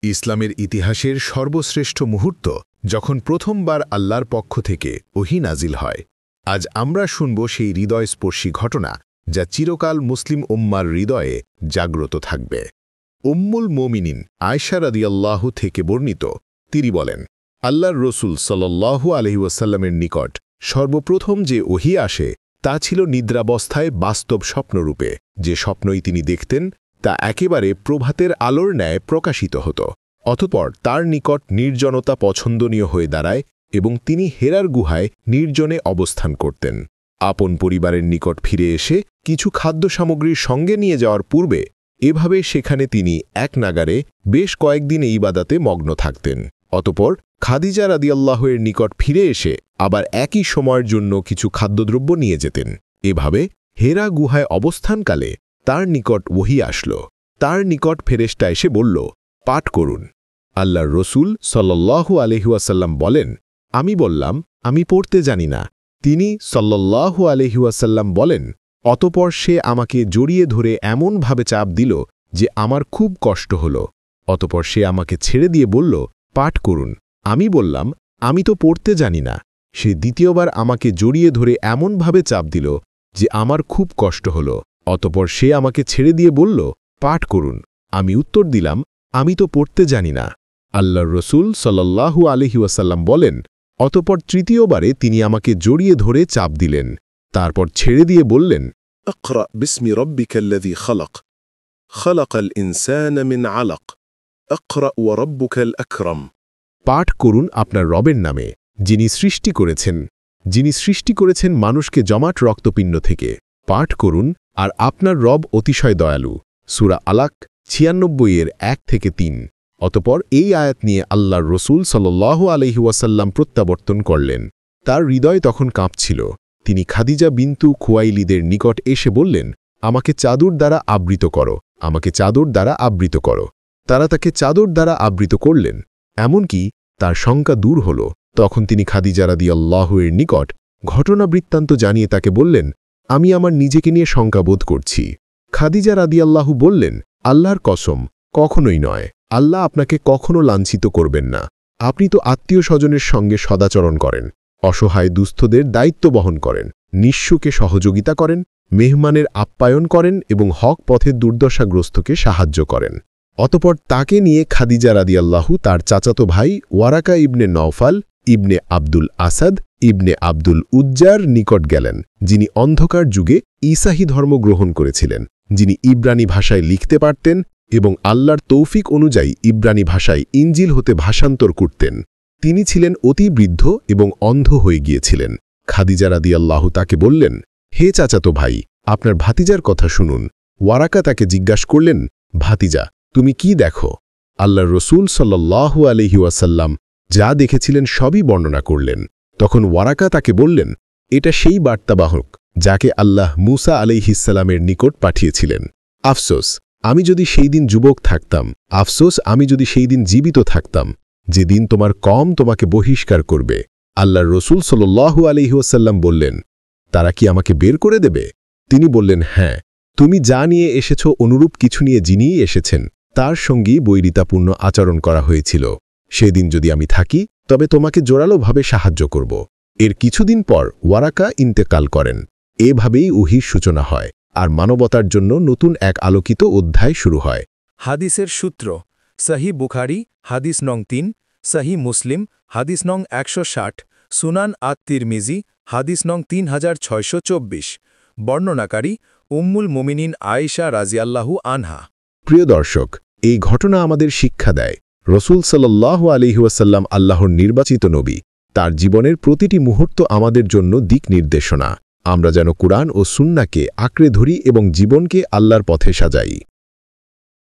ইসলামের ইতিহাসের সর্বশ্রেষ্ঠ মুহূর্ত যখন প্রথমবার আল্লাহর পক্ষ থেকে ওহী নাজিল হয়। আজ আমরা শুনব সেই হৃদয়স্পর্শী ঘটনা যা চিরকাল মুসলিম উম্মার হৃদয়ে জাগ্রত থাকবে। উম্মুল মোমিনিন আয়েশা রাদিয়াল্লাহু থেকে বর্ণিত, তিনি বলেন, আল্লাহর রসুল সাল্লাল্লাহু আলাইহি ওয়াসাল্লামের নিকট সর্বপ্রথম যে ওহী আসে তা ছিল নিদ্রাবস্থায় বাস্তব স্বপ্নরূপে। যে স্বপ্নই তিনি দেখতেন তা একেবারে প্রভাতের আলোর ন্যায় প্রকাশিত হতো। অতঃপর তার নিকট নির্জনতা পছন্দনীয় হয়ে দাঁড়ায় এবং তিনি হেরার গুহায় নির্জনে অবস্থান করতেন। আপন পরিবারের নিকট ফিরে এসে কিছু খাদ্য সামগ্রীর সঙ্গে নিয়ে যাওয়ার পূর্বে এভাবে সেখানে তিনি এক নাগারে বেশ কয়েকদিন ইবাদাতে মগ্ন থাকতেন। অতঃপর খাদিজা রাদিয়াল্লাহু এর নিকট ফিরে এসে আবার একই সময়ের জন্য কিছু খাদ্যদ্রব্য নিয়ে যেতেন। এভাবে হেরা গুহায় অবস্থানকালে তার নিকট ওহী আসল। তার নিকট ফেরেশতা এসে বলল, পাঠ করুন। আল্লাহর রসুল সাল্লাল্লাহু আলাইহি ওয়াসাল্লাম বলেন, আমি বললাম, আমি পড়তে জানি না। তিনি সাল্লাল্লাহু আলাইহি ওয়াসাল্লাম বলেন, অতঃপর সে আমাকে জড়িয়ে ধরে এমনভাবে চাপ দিল যে আমার খুব কষ্ট হল। অতঃপর সে আমাকে ছেড়ে দিয়ে বলল, পাঠ করুন। আমি বললাম, আমি তো পড়তে জানি না। সে দ্বিতীয়বার আমাকে জড়িয়ে ধরে এমনভাবে চাপ দিল যে আমার খুব কষ্ট হল। অতঃপর সে আমাকে ছেড়ে দিয়ে বলল, পাঠ করুন। আমি উত্তর দিলাম, আমি তো পড়তে জানি না। আল্লাহর রসুল সাল্লাল্লাহু আলাইহি ওয়াসাল্লাম বলেন, অতঃপর তৃতীয়বারে তিনি আমাকে জড়িয়ে ধরে চাপ দিলেন। তারপর ছেড়ে দিয়ে বললেন, اقرأ باسم ربك الذي خلق خلق الإنسان من علق اقرأ وربك الأكرم। পাঠ করুন আপনার রবের নামে, যিনি সৃষ্টি করেছেন মানুষকে জমাট রক্তপিণ্ড থেকে। পাঠ করুন, আর আপনার রব অতিশয় দয়ালু। সূরা আলাক 96-1-3। অতঃপর এই আয়াত নিয়ে আল্লাহর রসুল সাল্লাল্লাহু আলাইহি ওয়াসাল্লাম প্রত্যাবর্তন করলেন। তার হৃদয় তখন কাঁপছিল। তিনি খাদিজা বিনতু খুয়াইলিদের নিকট এসে বললেন, আমাকে চাদর দ্বারা আবৃত করো, আমাকে চাদর দ্বারা আবৃত করো। তারা তাকে চাদর দ্বারা আবৃত করলেন, এমনকি তার শঙ্কা দূর হল। তখন তিনি খাদিজা রাদিয়াল্লাহু এর নিকট ঘটনা বৃত্তান্ত জানিয়ে তাকে বললেন, আমি আমার নিজেকে নিয়ে শঙ্কা বোধ করছি। খাদিজা রাদিয়াল্লাহু বললেন, আল্লাহর কসম, কখনোই নয়। আল্লাহ আপনাকে কখনো লাঞ্ছিত করবেন না। আপনি তো আত্মীয় স্বজনের সঙ্গে সদাচরণ করেন, অসহায় দুস্থদের দায়িত্ব বহন করেন, নিঃস্বকে সহযোগিতা করেন, মেহমানের আপ্যায়ন করেন এবং হক পথের দুর্দশাগ্রস্তকে সাহায্য করেন। অতঃপর তাকে নিয়ে খাদিজা রাদিয়াল্লাহু তার চাচাতো ভাই ওয়ারাকা ইবনে নওফাল ইবনে আব্দুল আসাদ ইবনে আব্দুল উজ্জার নিকট গেলেন, যিনি অন্ধকার যুগে ঈসাহী ধর্ম গ্রহণ করেছিলেন, যিনি ইব্রানি ভাষায় লিখতে পারতেন এবং আল্লাহর তৌফিক অনুযায়ী ইব্রানি ভাষায় ইঞ্জিল হতে ভাষান্তর করতেন। তিনি ছিলেন অতি বৃদ্ধ এবং অন্ধ হয়ে গিয়েছিলেন। খাদিজা রাদিয়াল্লাহু তাকে বললেন, হে চাচাতো ভাই, আপনার ভাতিজার কথা শুনুন। ওয়ারাকা তাকে জিজ্ঞাসা করলেন, ভাতিজা, তুমি কি দেখো? আল্লাহর রসুল সাল্লাল্লাহু আলাইহি ওয়াসাল্লাম যা দেখেছিলেন সবই বর্ণনা করলেন। তখন ওয়ারাকা তাকে বললেন, এটা সেই বার্তাবাহক যাকে আল্লাহ মূসা আলাইহিসসালামের নিকট পাঠিয়েছিলেন। আফসোস, আমি যদি সেই দিন যুবক থাকতাম, আফসোস আমি যদি সেই দিন জীবিত থাকতাম, যেদিন তোমার কম তোমাকে বহিষ্কার করবে। আল্লাহর রসুল সাল্লাল্লাহু আলাইহি ওয়াসাল্লাম বললেন, তারা কি আমাকে বের করে দেবে? তিনি বললেন, হ্যাঁ, তুমি যা নিয়ে এসেছ অনুরূপ কিছু নিয়ে যিনিই এসেছেন তার সঙ্গেই বৈরিতাপূর্ণ আচরণ করা হয়েছিল। সেদিন যদি আমি থাকি তবে তোমাকে জোরালোভাবে সাহায্য করব। এর কিছুদিন পর ওয়ারাকা ইন্তেকাল করেন। এভাবেই ওহীর সূচনা হয়, আর মানবতার জন্য নতুন এক আলোকিত অধ্যায় শুরু হয়। হাদিসের সূত্র: সহিহ বুখারী হাদিস নং 3, সহিহ মুসলিম হাদিস নং 160, সুনান আত-তিরমিজি হাদিস নং 3624। বর্ণনাকারী উম্মুল মুমিনিন আয়েশা রাদিয়াল্লাহু আনহা। প্রিয় দর্শক, এই ঘটনা আমাদের শিক্ষা দেয়, রসুল সাল্লাল্লাহু আলাইহি ওয়াসাল্লাম আল্লাহর নির্বাচিত নবী। তার জীবনের প্রতিটি মুহূর্ত আমাদের জন্য দিক নির্দেশনা। আমরা যেন কুরআন ও সুন্নাহকে আঁকড়ে ধরি এবং জীবনকে আল্লাহর পথে সাজাই।